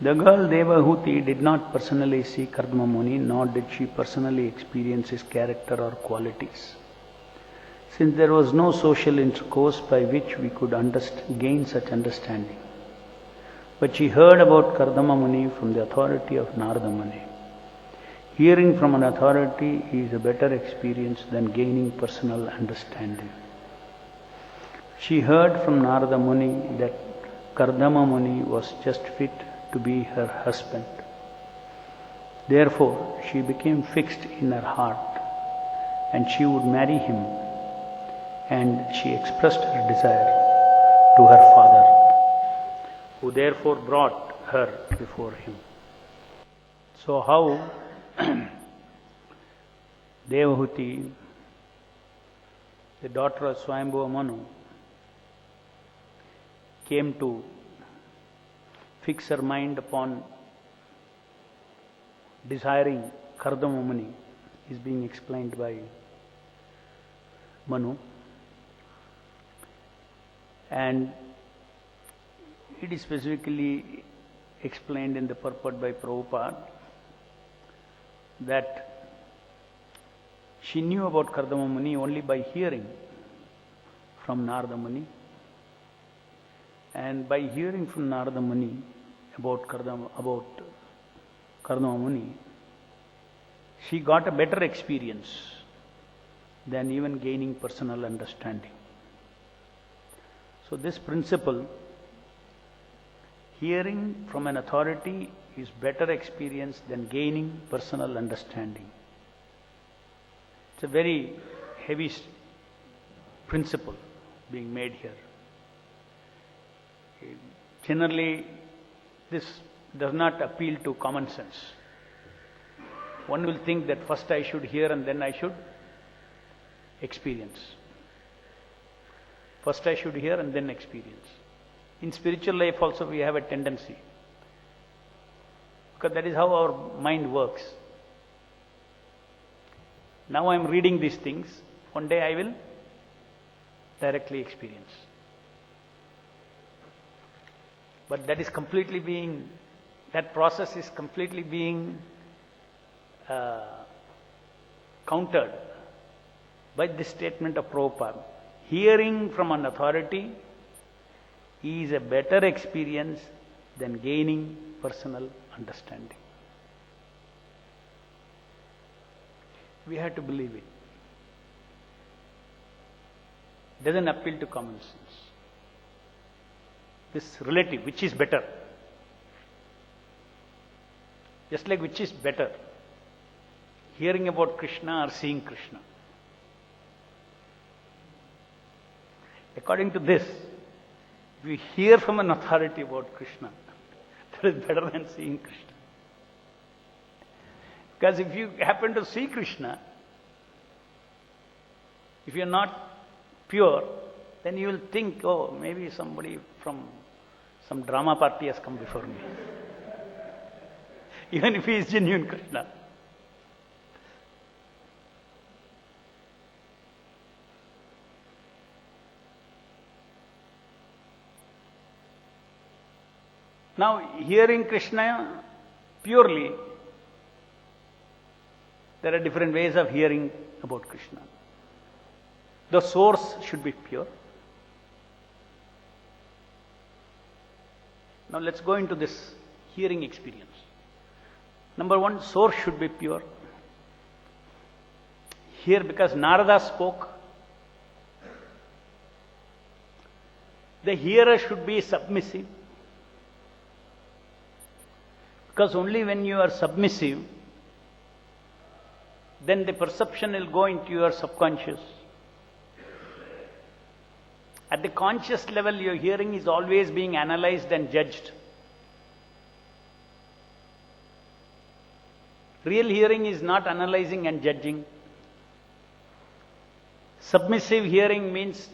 The girl Devahuti did not personally see Kardama Muni, nor did she personally experience his character or qualities. Since there was no social intercourse by which we could gain such understanding. But she heard about Kardama Muni from the authority of Narada Muni. Hearing from an authority is a better experience than gaining personal understanding. She heard from Narada Muni that Kardama Muni was just fit to be her husband. Therefore, she became fixed in her heart and she would marry him, and she expressed her desire to her father, who therefore brought her before him. So how Devahuti, the daughter of Swayambhuva Manu, came to fix her mind upon desiring Kardama Muni is being explained by Manu. And it is specifically explained in the purport by Prabhupada that she knew about Kardama Muni only by hearing from Narada Muni. And by hearing from Narada Muni about Kardama Muni, she got a better experience than even gaining personal understanding. So this principle, hearing from an authority is better experience than gaining personal understanding. It's a very heavy principle being made here. Generally, this does not appeal to common sense. One will think that first I should hear and then I should experience. First I should hear and then experience. In spiritual life also we have a tendency, because that is how our mind works. Now I am reading these things, one day I will directly experience. But that process is completely being countered by this statement of Prabhupada. Hearing from an authority is a better experience than gaining personal understanding. We have to believe it. It doesn't appeal to common sense. This relative, which is better? Just like which is better? Hearing about Krishna or seeing Krishna? According to this, if we hear from an authority about Krishna, that is better than seeing Krishna. Because if you happen to see Krishna, if you are not pure, then you will think, oh, maybe somebody from some drama party has come before me. Even if he is genuine Krishna. Now, hearing Krishna purely, there are different ways of hearing about Krishna. The source should be pure. Now let's go into this hearing experience. Number one, source should be pure. Here, because Narada spoke, the hearer should be submissive. Because only when you are submissive, then the perception will go into your subconscious. At the conscious level, your hearing is always being analyzed and judged. Real hearing is not analyzing and judging. Submissive hearing means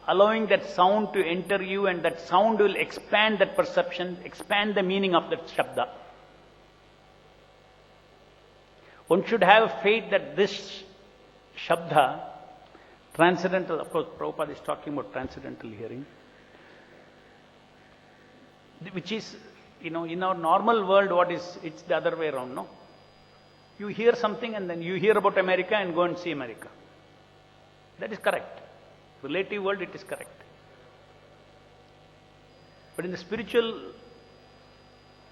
allowing that sound to enter you, and that sound will expand that perception, expand the meaning of that shabda. One should have faith that this shabda, transcendental, of course Prabhupada is talking about transcendental hearing, which is in our normal world, it's the other way around, no? You hear something and then you hear about America and go and see America. That is correct. Relative world, it is correct. But in the spiritual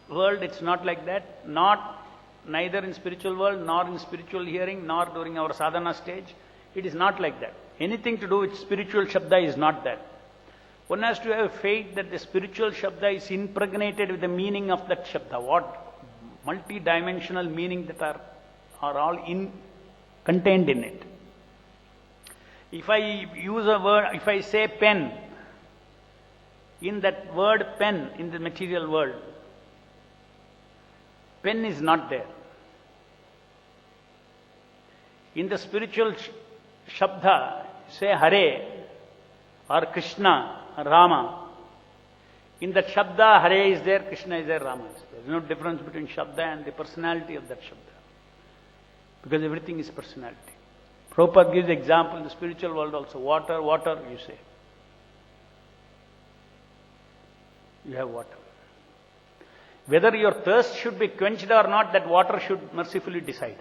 world, it's not like that. Neither in spiritual world, nor in spiritual hearing, nor during our sadhana stage. It is not like that. Anything to do with spiritual Shabda is not that. One has to have faith that the spiritual Shabda is impregnated with the meaning of that Shabda. What multi-dimensional meaning that are all contained in it. If I use a word, if I say pen, in that word pen in the material world, pen is not there. In the spiritual Shabda, say Hare or Krishna or Rama. In that Shabda, Hare is there, Krishna is there, Rama is there. There is no difference between Shabda and the personality of that Shabda. Because everything is personality. Prabhupada gives example in the spiritual world also. Water, water, you say. You have water. Whether your thirst should be quenched or not, that water should mercifully decide.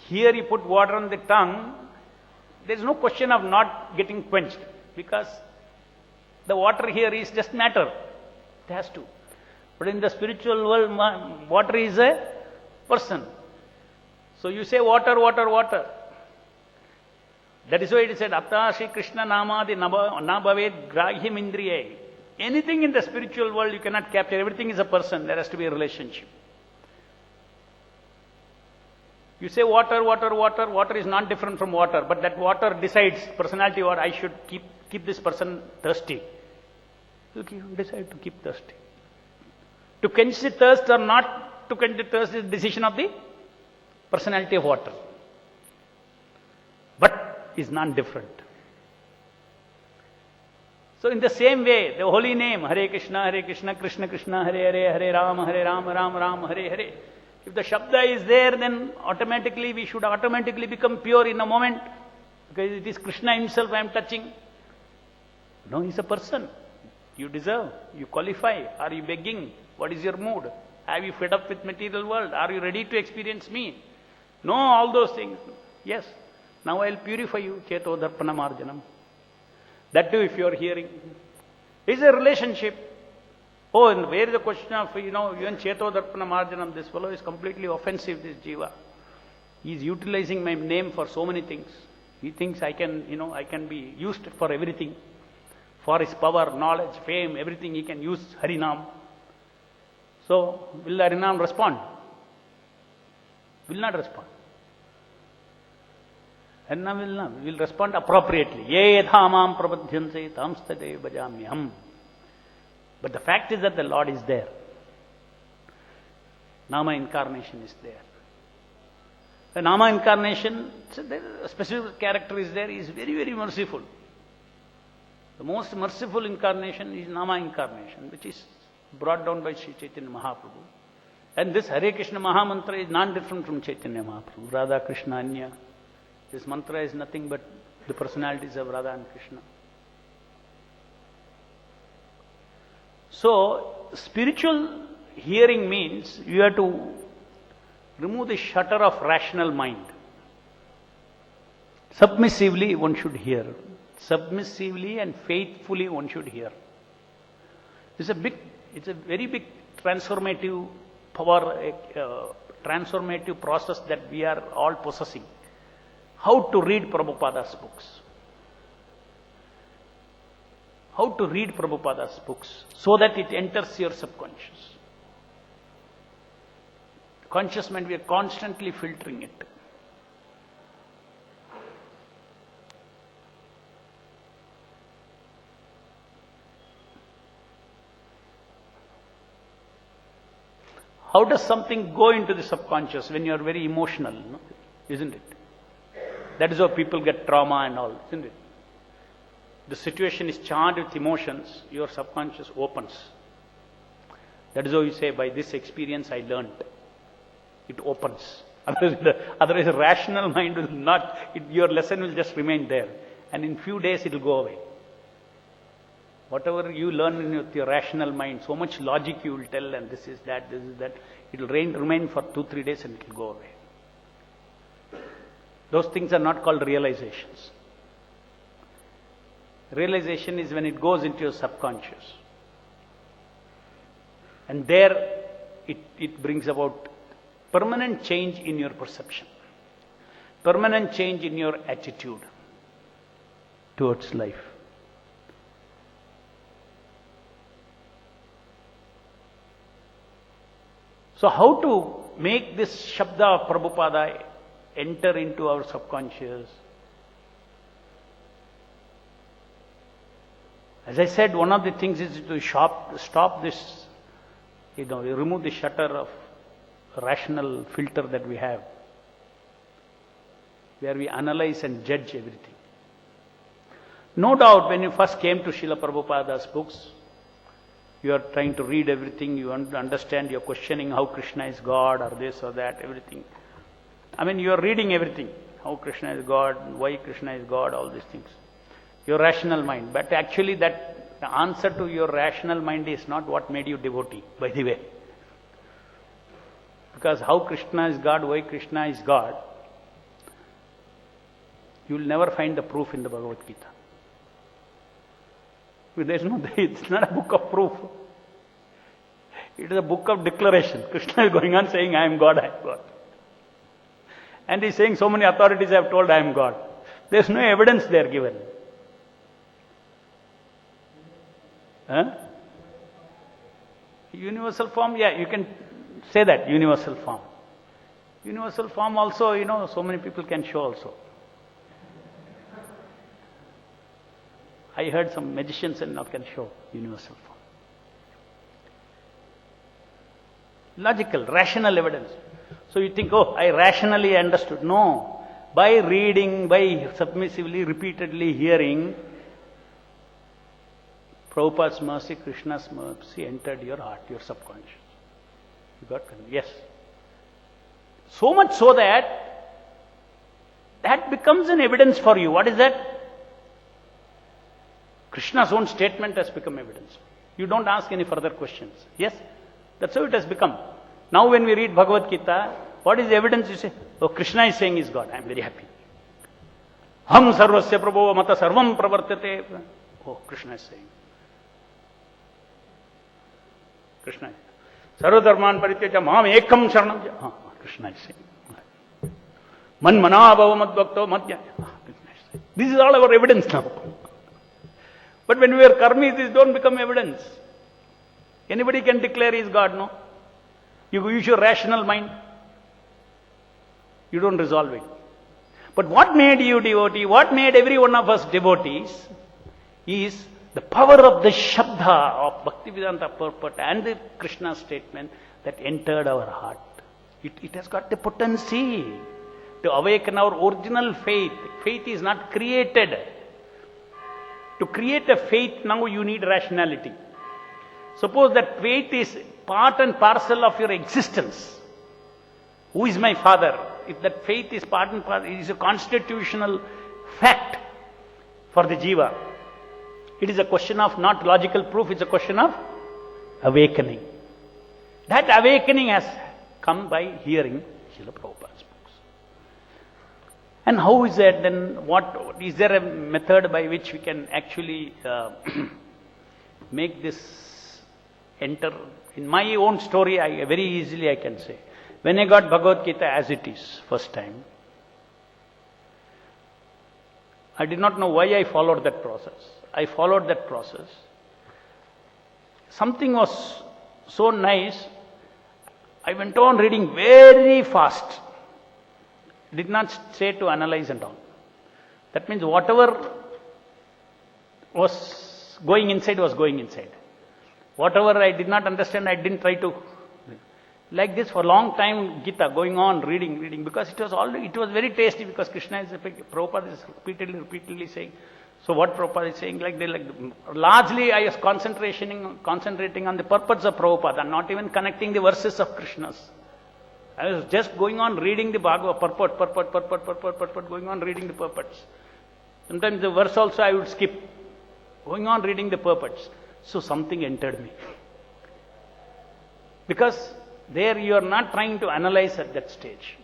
Here you put water on the tongue, there is no question of not getting quenched, because the water here is just matter. It has to. But in the spiritual world, water is a person. So you say water, water, water. That is why it is said, Atta Krishna Namadi na bhaved grahyam indriye. Anything in the spiritual world you cannot capture. Everything is a person. There has to be a relationship. You say water, water, water. Water is not different from water. But that water decides, personality, what I should keep this person thirsty. You decide to keep thirsty. To quench the thirst or not to quench the thirst is the decision of the personality of water. But is non-different. So in the same way, the holy name, Hare Krishna, Krishna Krishna, Hare Hare, Hare Rama, Rama Rama, Hare Hare. If the Shabda is there, then automatically we should automatically become pure in a moment. Because it is Krishna himself I am touching. No, he is a person. You deserve, you qualify. Are you begging? What is your mood? Have you fed up with material world? Are you ready to experience me? No, all those things. Yes. Now I will purify you. Cheto Darpana Marjanam. That too, if you are hearing. It's a relationship. Oh, and where is the question of, even Cheto Darpana Marjanam? This fellow is completely offensive, this Jiva. He is utilizing my name for so many things. He thinks I can be used for everything. For his power, knowledge, fame, everything he can use Harinam. So, will Harinam respond? Will not respond. Harinam will respond appropriately. Ye dhamam prabadhyanse tamstade bhajamyaham. But the fact is that the Lord is there. Nama incarnation is there. The Nama incarnation, a specific character is there, is very, very merciful. The most merciful incarnation is Nama incarnation, which is brought down by Sri Chaitanya Mahaprabhu. And this Hare Krishna Mahamantra is non-different from Chaitanya Mahaprabhu. Radha Krishna Anya. This mantra is nothing but the personalities of Radha and Krishna. So, spiritual hearing means you have to remove the shutter of rational mind. Submissively one should hear. Submissively and faithfully one should hear. It's a very big transformative power, transformative process that we are all possessing. How to read Prabhupada's books. How to read Prabhupada's books so that it enters your subconscious. Conscious mind, we are constantly filtering it. How does something go into the subconscious when you are very emotional, no? Isn't it? That is how people get trauma and all, isn't it? The situation is charged with emotions, your subconscious opens. That is how you say, by this experience I learned. It opens. Otherwise, a rational mind will not, your lesson will just remain there. And in few days it will go away. Whatever you learn with your rational mind, so much logic you will tell, and this is that, it will remain for 2-3 days and it will go away. Those things are not called realizations. Realization is when it goes into your subconscious. And there it brings about permanent change in your perception, permanent change in your attitude towards life. So how to make this Shabda of Prabhupada enter into our subconscious? As I said, one of the things is to stop this, remove the shutter of rational filter that we have, where we analyze and judge everything. No doubt when you first came to Srila Prabhupada's books, you are trying to read everything, you want to understand, you are questioning how Krishna is God or this or that, everything. I mean, you are reading everything, how Krishna is God, why Krishna is God, all these things. Your rational mind. But actually the answer to your rational mind is not what made you devotee, by the way. Because how Krishna is God, why Krishna is God, you will never find the proof in the Bhagavad Gita. It's not a book of proof. It is a book of declaration. Krishna is going on saying, I am God, I am God. And he is saying, so many authorities have told I am God. There is no evidence there given. Universal form, yeah, you can say that, universal form. Universal form also, so many people can show also. I heard some magicians and now can show universal form. Logical, rational evidence. So you think, I rationally understood. No. By reading, by submissively, repeatedly hearing, Prabhupada's mercy, Krishna's mercy entered your heart, your subconscious. You got it? Yes. So much so that becomes an evidence for you. What is that? Krishna's own statement has become evidence. You don't ask any further questions. Yes? That's how it has become. Now when we read Bhagavad Gita, what is the evidence? You say, Krishna is saying is God. I am very happy. Ham sarvasya prabho mata sarvam pravartate. Krishna is saying. Krishna is saying. Sarva dharman parityaja mam ekam sharanam. Krishna is saying. Man mana bhava madbhakto madhya. This is all our evidence now. But when we are karmis, these don't become evidence. Anybody can declare he is God, no? You use your rational mind. You don't resolve it. But what made you devotee, what made every one of us devotees, is the power of the Shabda of Bhaktivedanta purport and the Krishna statement that entered our heart. It has got the potency to awaken our original faith. Faith is not created. To create a faith, now you need rationality. Suppose that faith is part and parcel of your existence. Who is my father? If that faith is part and parcel, it is a constitutional fact for the jiva. It is a question of not logical proof, it's a question of awakening. That awakening has come by hearing Srila Prabhupada's books. And how is that then? What is there a method by which we can actually make this enter? In my own story, very easily I can say. When I got Bhagavad Gita as it is, first time, I did not know why I followed that process. I followed that process. Something was so nice, I went on reading very fast. Did not say to analyze and all. That means whatever was going inside was going inside. Whatever I did not understand, I didn't try to. Like this for a long time, Gita, going on, reading, because it was very tasty, because Krishna is, Prabhupada is repeatedly saying. So what Prabhupada is saying, largely I was concentrating on the purpose of Prabhupada, and not even connecting the verses of Krishna's. I was just going on reading the Bhagavad purport, going on reading the purports. Sometimes the verse also I would skip. Going on reading the purports. So something entered me. Because there you are not trying to analyze at that stage.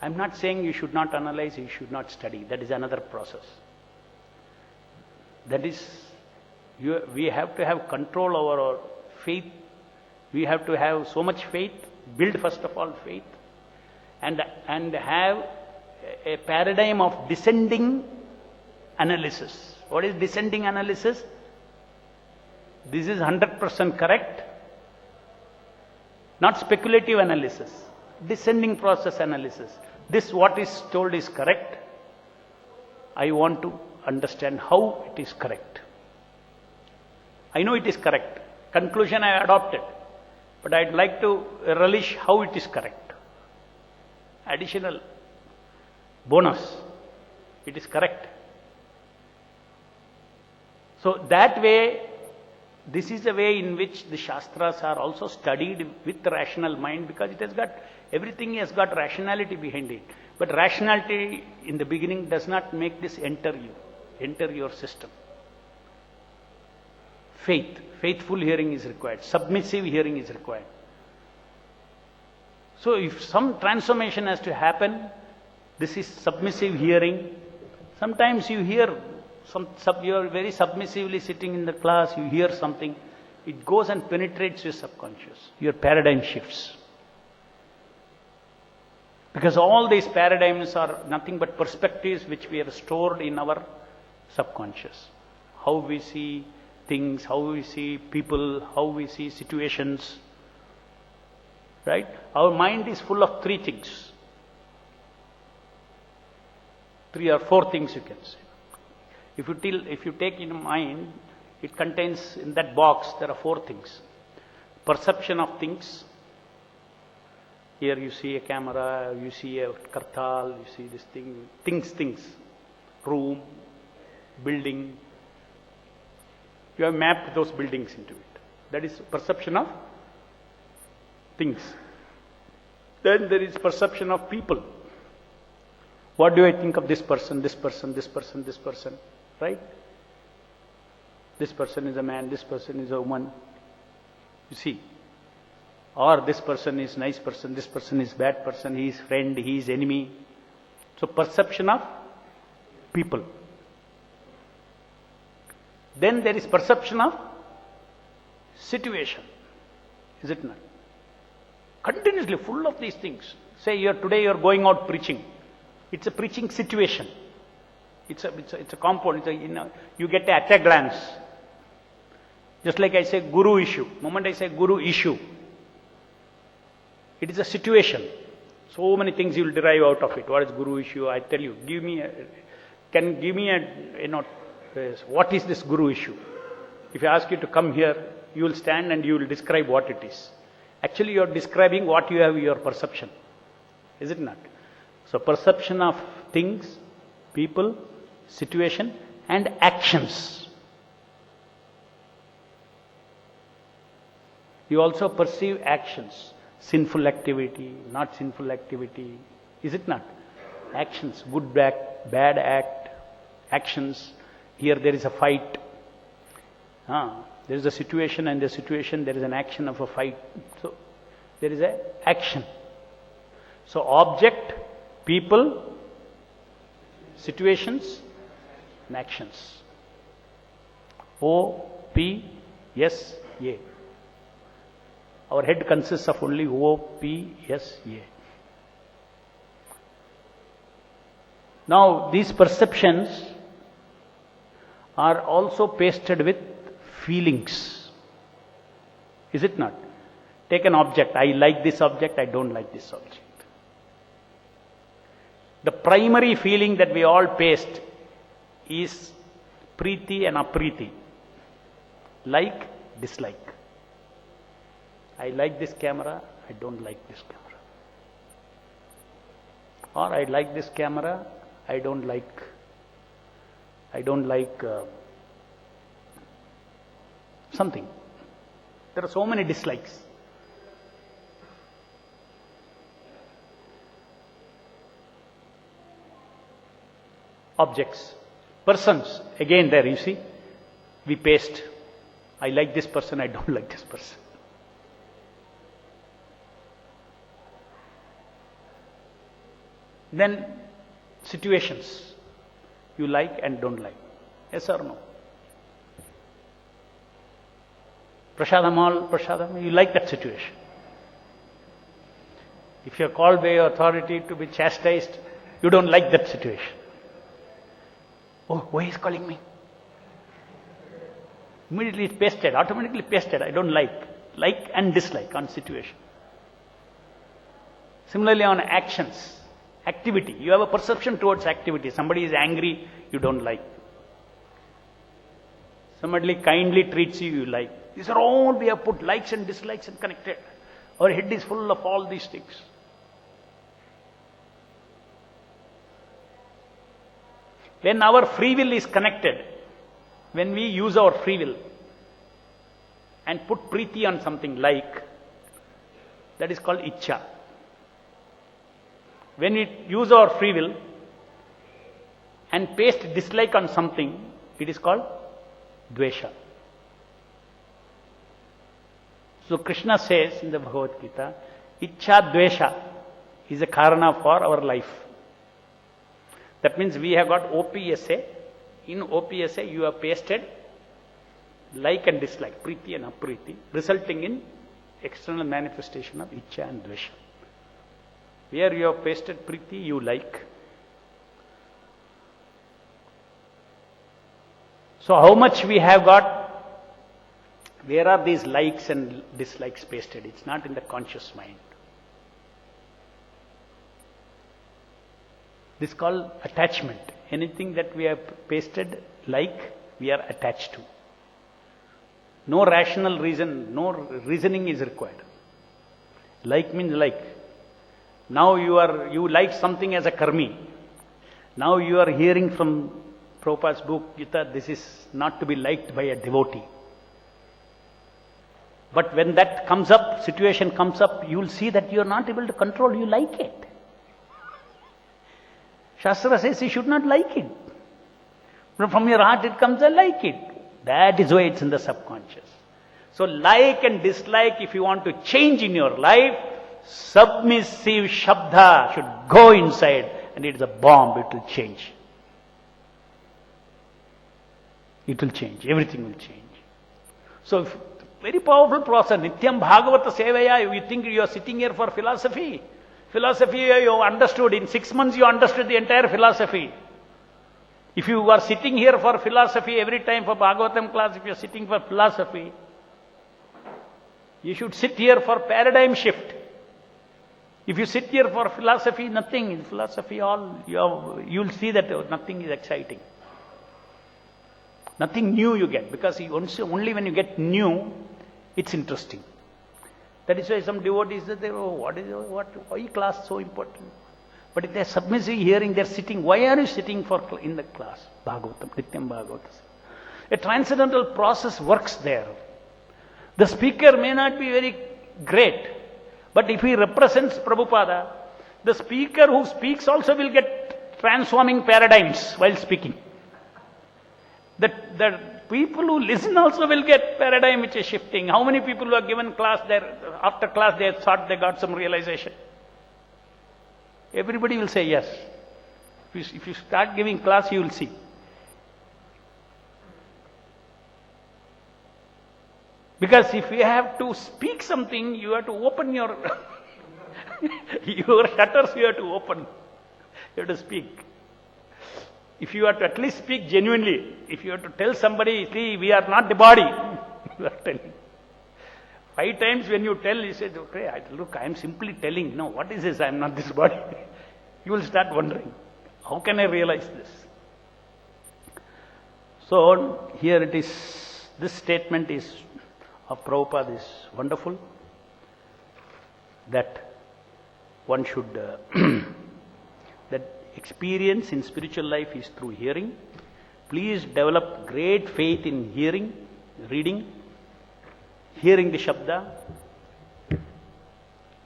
I'm not saying you should not analyze, you should not study. That is another process. That is, we have to have control over our faith. We have to have so much faith, build first of all faith, and have a paradigm of descending analysis. What is descending analysis? This is 100% correct. Not speculative analysis. Descending process analysis. This what is told is correct. I want to understand how it is correct. I know it is correct. Conclusion I adopted. But I'd like to relish how it is correct. Additional bonus. It is correct. So that way, this is the way in which the Shastras are also studied with the rational mind, because it has got, everything has got rationality behind it. But rationality in the beginning does not make this enter your system. Faithful hearing is required. Submissive hearing is required. So if some transformation has to happen, this is submissive hearing. Sometimes you hear, you are very submissively sitting in the class, you hear something, it goes and penetrates your subconscious. Your paradigm shifts. Because all these paradigms are nothing but perspectives which we have stored in our subconscious. How we see things, how we see people, how we see situations. Right? Our mind is full of three things. 3 or 4 things you can say. If you take in mind, it contains, in that box, there are 4 things. Perception of things. Here you see a camera, you see a kartal, you see this thing. Things. Room, building. You have mapped those buildings into it. That is perception of things. Then there is perception of people. What do I think of this person, this person, this person, this person? Right? This person is a man, this person is a woman. You see. Or this person is nice person, this person is bad person, he is friend, he is enemy. So perception of people. Then there is perception of situation. Is it not? Continuously full of these things. Say today you are going out preaching. It's a preaching situation. It's a compound. You get at a glance. Just like I say guru issue. Moment I say guru issue, it is a situation. So many things you will derive out of it. What is guru issue? I tell you. What is this guru issue? If I ask you to come here, you will stand and you will describe what it is. Actually, you are describing what you have in your perception. Is it not? So perception of things, people, situation and actions. You also perceive actions. Sinful activity, not sinful activity. Is it not? Actions, good act, bad act, actions. Here there is a fight. There is a situation, and the situation there is an action of a fight. So there is an action. So object, people, situations and actions. O, P, S, A. Our head consists of only O, P, S, A. Now these perceptions are also pasted with feelings. Is it not? Take an object. I like this object, I don't like this object. The primary feeling that we all paste is preeti and apriti. Like, dislike. I like this camera, I don't like this camera. Or I like this camera, I don't like something. There are so many dislikes. Objects, persons, again there you see, We paste. I like this person, I don't like this person. Then situations you like and don't like. Yes or no? Prasadam, you like that situation. If you are called by your authority to be chastised, you don't like that situation. Oh, why is calling me? Immediately it's pasted, automatically pasted. I don't like. Like and dislike on situation. Similarly on actions, activity. You have a perception towards activity. Somebody is angry, you don't like. Somebody kindly treats you, you like. These are all we have put likes and dislikes and connected. Our head is full of all these things. When our free will is connected, when we use our free will and put priti on something like, that is called ichcha. When we use our free will and paste dislike on something, it is called dvesha. So Krishna says in the Bhagavad Gita, ichcha dvesha is a karana for our life. That means we have got OPSA. In OPSA you have pasted like and dislike, priti and apriti, resulting in external manifestation of ichcha and dvesha. Where you have pasted priti, you like. So how much we have got, where are these likes and dislikes pasted? It's not in the conscious mind. This is called attachment. Anything that we have pasted like, we are attached to. No rational reason, no reasoning is required. Like means like. Now you like something as a karmi. Now you are hearing from Prabhupada's book, Gita, this is not to be liked by a devotee. But when that comes up, situation comes up, you will see that you are not able to control, you like it. Shastra says you should not like it. But from your heart it comes, I like it. That is why it's in the subconscious. So like and dislike, if you want to change in your life, submissive shabda should go inside and it is a bomb, it will change. It will change, everything will change. So very powerful process, Nityam Bhagavata Sevaya, you think you are sitting here for philosophy. Philosophy you understood, in 6 months you understood the entire philosophy. If you are sitting here for philosophy every time for Bhagavatam class, if you are sitting for philosophy, you should sit here for paradigm shift. If you sit here for philosophy, nothing is philosophy all, you will see that nothing is exciting. Nothing new you get, because only when you get new, it's interesting. That is why some devotees say, why class so important? But if they are submissive hearing, they are sitting. Why are you sitting in the class? Bhagavatam, Nityam Bhagavatam. A transcendental process works there. The speaker may not be very great, but if he represents Prabhupada, the speaker who speaks also will get transforming paradigms while speaking. The people who listen also will get paradigm which is shifting. How many people who are given class there, after class they thought they got some realization? Everybody will say yes. If you start giving class, you will see. Because if you have to speak something, you have to open your shutters, you have to open. You have to speak. If you have to at least speak genuinely, if you have to tell somebody, see, we are not the body, you are telling. 5 times when you tell, you say, okay, look, I am simply telling. No, what is this? I am not this body. You will start wondering, how can I realize this? So, here it is, this statement is of Prabhupada is wonderful, that one should, that experience in spiritual life is through hearing. Please develop great faith in hearing, reading, hearing the Shabda.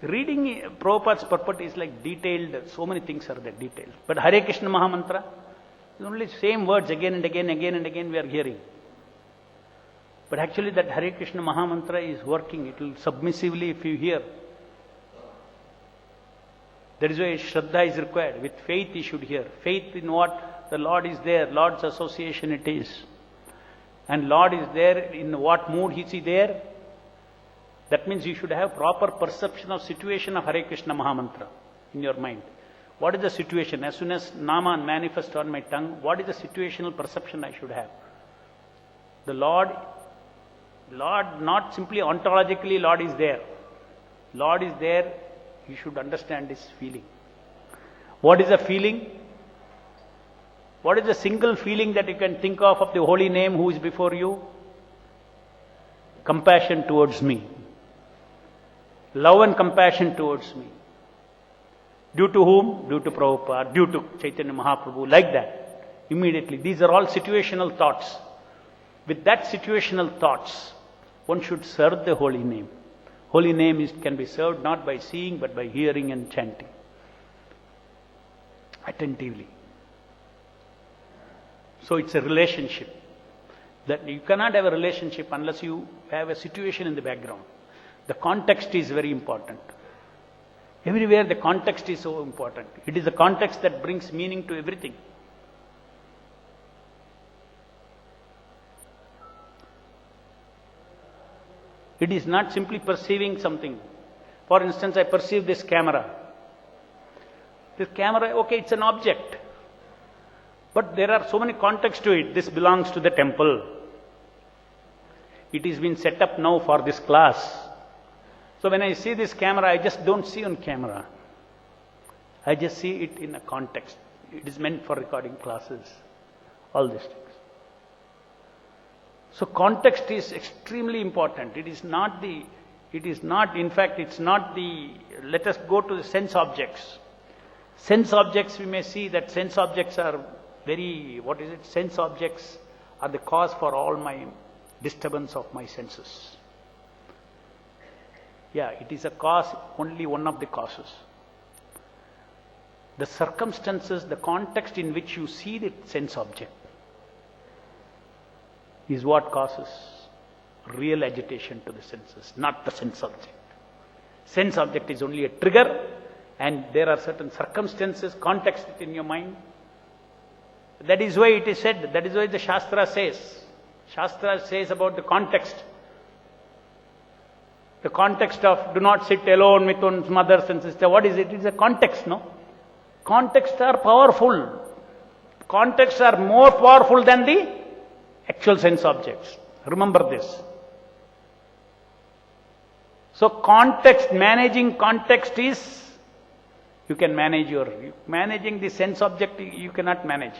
Reading Prabhupada's purport is like detailed, so many things are there detailed. But Hare Krishna Mahamantra, only same words again and again we are hearing. But actually that Hare Krishna Mahamantra is working. It will submissively, if you hear. That is why Shraddha is required. With faith you should hear. Faith in what? The Lord is there. Lord's association it is. And Lord is there. In what mood is He there? That means you should have proper perception of situation of Hare Krishna Mahamantra in your mind. What is the situation? As soon as Nama manifests on my tongue, what is the situational perception I should have? The Lord, not simply ontologically Lord is there. Lord is there, you should understand this feeling. What is the feeling? What is the single feeling that you can think of the holy name who is before you? Compassion towards me. Love and compassion towards me. Due to whom? Due to Prabhupada, due to Chaitanya Mahaprabhu, like that. Immediately. These are all situational thoughts. With that situational thoughts, one should serve the holy name. Holy name can be served not by seeing but by hearing and chanting. Attentively. So it's a relationship. That you cannot have a relationship unless you have a situation in the background. The context is very important. Everywhere the context is so important. It is the context that brings meaning to everything. It is not simply perceiving something. For instance, I perceive this camera. This camera, okay, it's an object. But there are so many contexts to it. This belongs to the temple. It is been set up now for this class. So when I see this camera, I just don't see on camera. I just see it in a context. It is meant for recording classes. All these things. So context is extremely important. In fact, it's not the, let us go to the sense objects. Sense objects, we may see that sense objects are sense objects are the cause for all my disturbance of my senses. Yeah, it is a cause, only one of the causes. The circumstances, the context in which you see the sense object is what causes real agitation to the senses, not the sense object. Sense object is only a trigger, and there are certain circumstances, context in your mind. That is why it is said, that is why the Shastra says. Shastra says about the context. The context of do not sit alone with one's mothers and sister. What is it? It is a context, no? Contexts are powerful. Contexts are more powerful than the actual sense objects. Remember this. So context, managing context is, you can managing the sense object you cannot manage.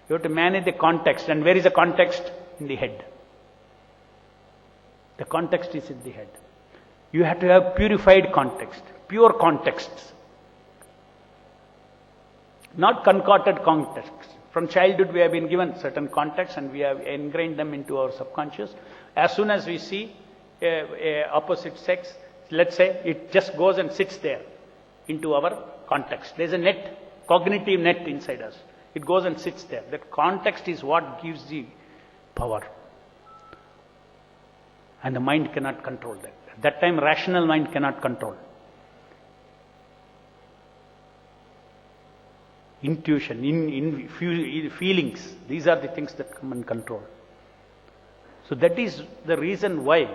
You have to manage the context. And where is the context? In the head. The context is in the head. You have to have purified context, pure contexts. Not concocted contexts. From childhood we have been given certain contexts and we have ingrained them into our subconscious. As soon as we see a opposite sex, let's say, it just goes and sits there into our context. There's a net, cognitive net inside us. It goes and sits there. That context is what gives the power. And the mind cannot control that. At that time, rational mind cannot control. Intuition, feelings, these are the things that come and control. So that is the reason why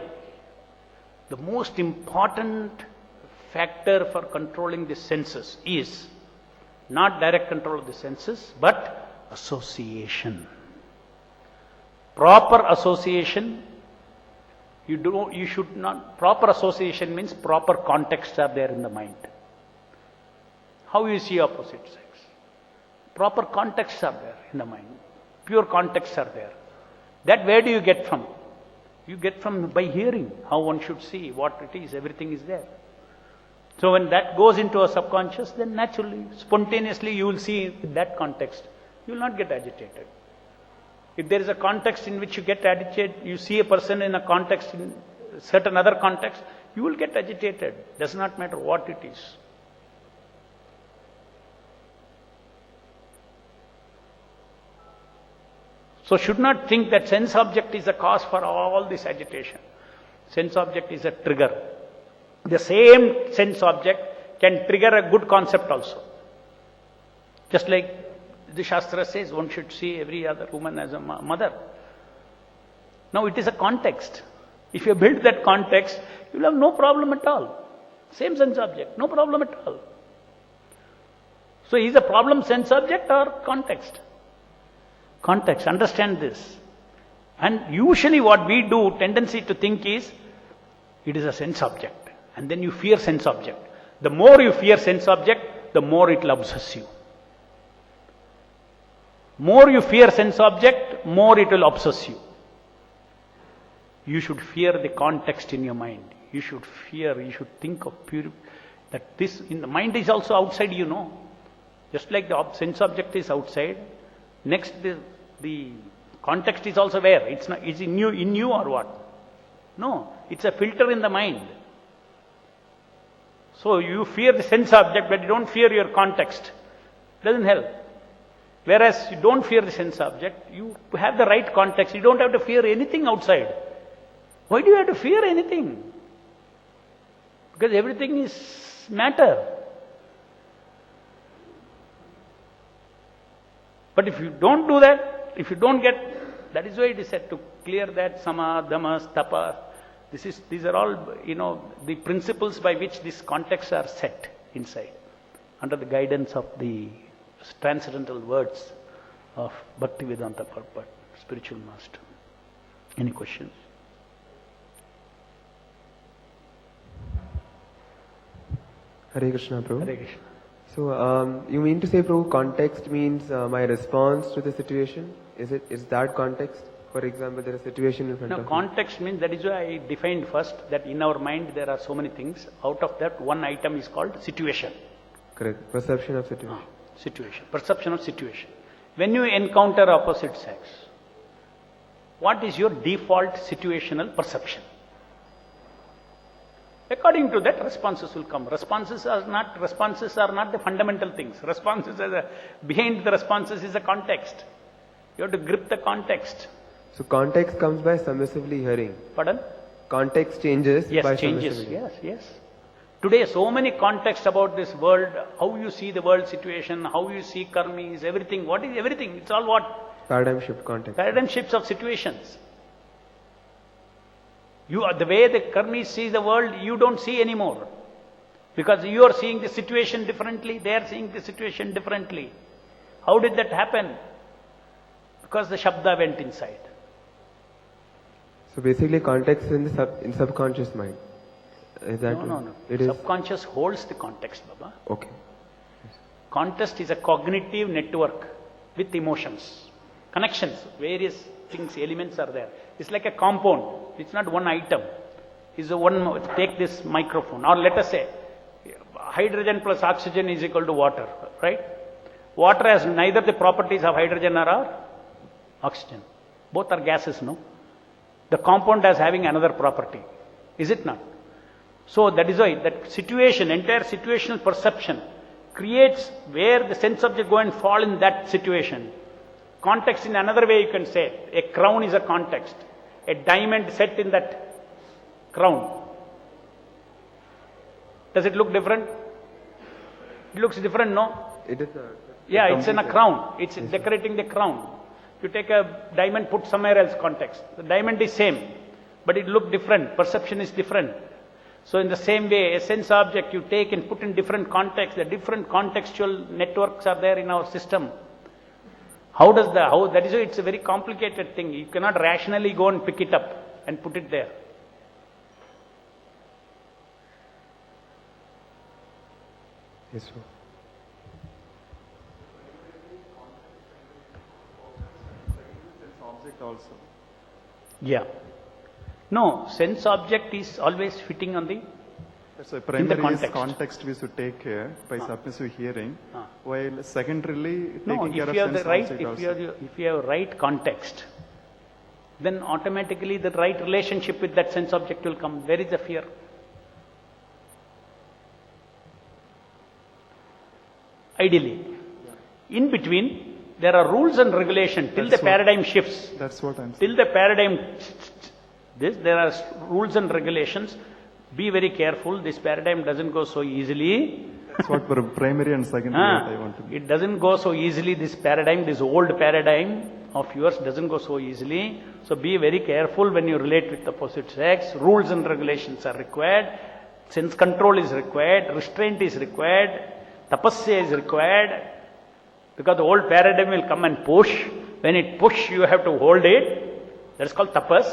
the most important factor for controlling the senses is not direct control of the senses, but association. Proper association. Proper association means proper contexts are there in the mind. How you see opposite sex? Proper contexts are there in the mind. Pure contexts are there. That where do you get from? You get from by hearing how one should see, what it is, everything is there. So when that goes into a subconscious, then naturally, spontaneously you will see in that context. You will not get agitated. If there is a context in which you get agitated, you see a person in a context, in certain other context, you will get agitated. Does not matter what it is. So should not think that sense object is the cause for all this agitation. Sense object is a trigger. The same sense object can trigger a good concept also. Just like the Shastra says, one should see every other woman as a mother. Now it is a context. If you build that context, you will have no problem at all. Same sense object, no problem at all. So is the problem sense object or context? Context, understand this. And usually what we do, tendency to think is, it is a sense object. And then you fear sense object. The more you fear sense object, the more it will obsess you. More you fear sense object, more it will obsess you. You should fear the context in your mind. You should think of pure, that this, in the mind is also outside, you know. Just like the sense object is outside, next the context is also where? It's not, is in you or what? No, it's a filter in the mind. So you fear the sense object, but you don't fear your context. Doesn't help. Whereas you don't fear the sense object, you have the right context. You don't have to fear anything outside. Why do you have to fear anything? Because everything is matter. But if you don't do that, if you don't get, that is why it is said to clear that sama, dhammas, tapa. These are all, the principles by which these contexts are set inside, under the guidance of the transcendental words of Bhaktivedanta Prabhupada, spiritual master. Any questions? Hare Krishna, Prabhu. Hare Krishna. So, you mean to say, Prabhu, context means my response to the situation? Is that context? For example, there is a situation in front of me. Context means, that is why I defined first that in our mind there are so many things. Out of that, one item is called situation. Correct. Perception of situation. Situation. Perception of situation. When you encounter opposite sex, what is your default situational perception? According to that, responses will come. Responses are not the fundamental things. Behind the responses is a context. You have to grip the context. So context comes by submissively hearing. Pardon? Context changes by changes. submissively. Yes. Today, so many contexts about this world, how you see the world situation, how you see karmis, everything. What is everything? It's all what? Paradigm shift context. Paradigm shifts of situations. The way the karmis see the world, you don't see anymore. Because you are seeing the situation differently, they are seeing the situation differently. How did that happen? Because the Shabda went inside. So basically context is in subconscious mind. Is that No. It is Subconscious holds the context, Baba. okay. Context is a cognitive network with emotions. Connections, various things, elements are there. It's like a compound. It's not one item. Take this microphone, or let us say, hydrogen plus oxygen is equal to water, right? Water has neither the properties of hydrogen or oxygen. Both are gases, no? The compound as having another property. Is it not? So that is why that situation, entire situational perception creates where the sense object go and fall in that situation. Context in another way you can say, a crown is a context. A diamond set in that crown. Does it look different? It looks different, no? It is it's in a crown. It's decorating the crown. You take a diamond, put somewhere else context. The diamond is same, but it look different. Perception is different. So in the same way, a sense object you take and put in different context. The different contextual networks are there in our system. That is why it's a very complicated thing. You cannot rationally go and pick it up and put it there. Yes, sir. Object also. Yeah. No, sense object is always fitting on the So primary is context. context we should take care by submissive hearing, while secondarily No, taking care if you of have the sense right, object if also. you have right context, then automatically the right relationship with that sense object will come. Where is the fear? Ideally. In between, there are rules and regulations till the paradigm shifts. That's what I'm saying. Till the paradigm, there are rules and regulations. Be very careful. This paradigm doesn't go so easily. That's what for primary and secondary I want to do. It doesn't go so easily. This paradigm, this old paradigm of yours doesn't go so easily. So be very careful when you relate with the opposite sex. Rules and regulations are required. Sense control is required. Restraint is required. Tapasya is required. Because the old paradigm will come and push. When it push, you have to hold it. That's called tapas.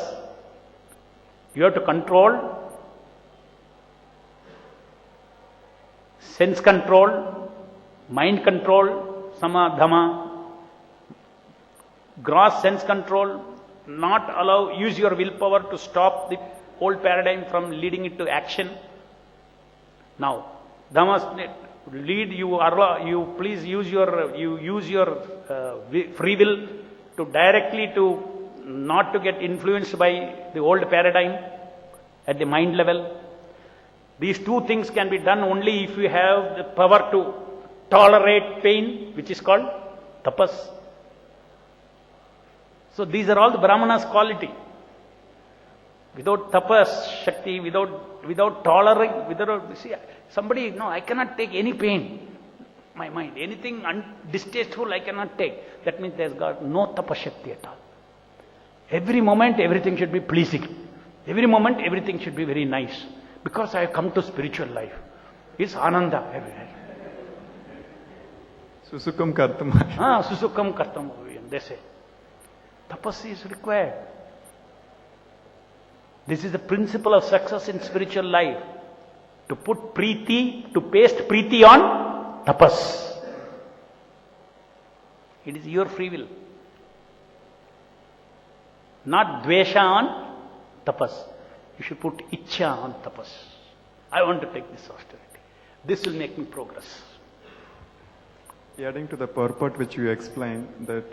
You have to control. Sense control, mind control, sama, dhamma, gross sense control, not allow, use your willpower to stop the old paradigm from leading it to action. Now, dhamma lead you, you please use your free will to directly to not to get influenced by the old paradigm at the mind level. These two things can be done only if you have the power to tolerate pain, which is called tapas. So these are all the Brahmanas' quality. Without tapas, Shakti, without tolerating, see, somebody, no, I cannot take any pain. My mind, anything distasteful I cannot take. That means there's got no tapas Shakti at all. Every moment everything should be pleasing. Every moment everything should be very nice. Because I have come to spiritual life. It's ananda everywhere. Susukam kartam. Susukam kartam, they say. Tapas is required. This is the principle of success in spiritual life. To put preeti, to paste preeti on tapas. It is your free will. Not dvesha on tapas. You should put ichcha on tapas. I want to take this austerity. This will make me progress. Adding to the purport which you explained, that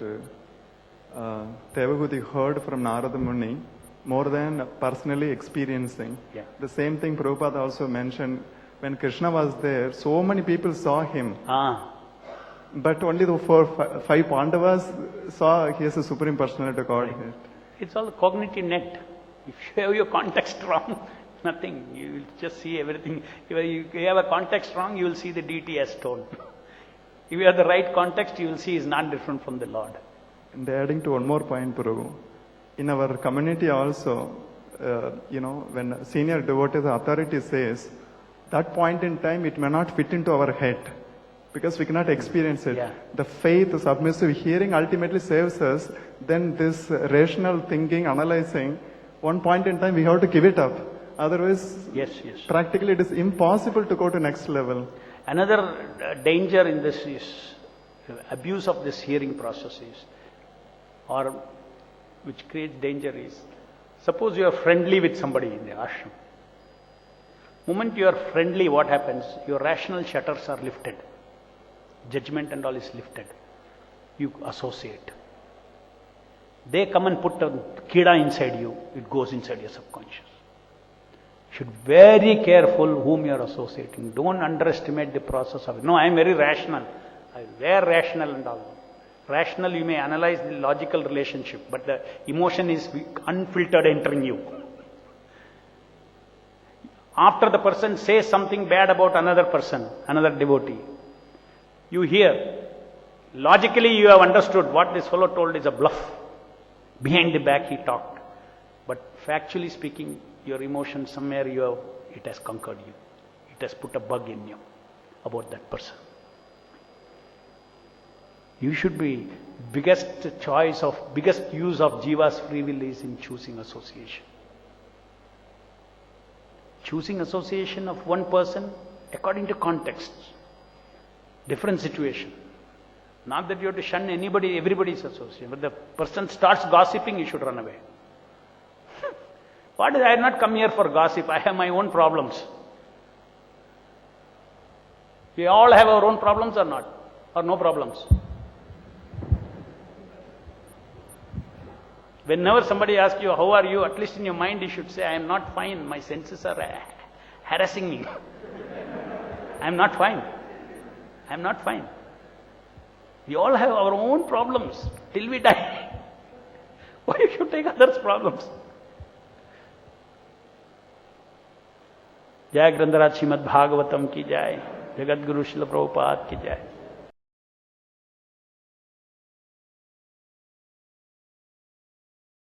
Devahuti heard from Narada Muni more than personally experiencing. Yeah. The same thing Prabhupada also mentioned. When Krishna was there, so many people saw him. But only the five Pandavas saw he is a Supreme Personality of Godhead. It's all the cognitive net. If you have your context wrong, nothing. You will just see everything. If you have a context wrong, you will see the deity as told. If you have the right context, you will see is not different from the Lord. And adding to one more point, Prabhu, in our community also, when senior devotees authority says, that point in time it may not fit into our head because we cannot experience it. Yeah. The faith, the submissive hearing ultimately saves us. Then this rational thinking, analyzing, one point in time we have to give it up. Otherwise, yes. practically it is impossible to go to next level. Another danger in this is abuse of this hearing processes, or which creates danger is, suppose you are friendly with somebody in the ashram. Moment you are friendly, what happens? Your rational shutters are lifted. Judgment and all is lifted. You associate. They come and put a kida inside you, it goes inside your subconscious. Should be very careful whom you are associating. Don't underestimate the process of it. No, I am very rational. I am very rational and all. Rational, you may analyze the logical relationship, but the emotion is unfiltered entering you. After the person says something bad about another person, another devotee, you hear. Logically you have understood what this fellow told is a bluff. Behind the back he talked. But factually speaking, your emotion somewhere it has conquered you. It has put a bug in you about that person. You should be, biggest use of Jiva's free will is in choosing association. Choosing association of one person according to context. Different situation. Not that you have to shun everybody's association. But the person starts gossiping, you should run away. I have not come here for gossip. I have my own problems. We all have our own problems or not? Or no problems? Whenever somebody asks you, how are you? At least in your mind you should say, I am not fine. My senses are harassing me. I am not fine. I am not fine. We all have our own problems till we die. Why you should take others' problems? जय ग्रंथराज श्रीमद् भागवतम की जय, जगत गुरु श्रील प्रभुपाद की जय.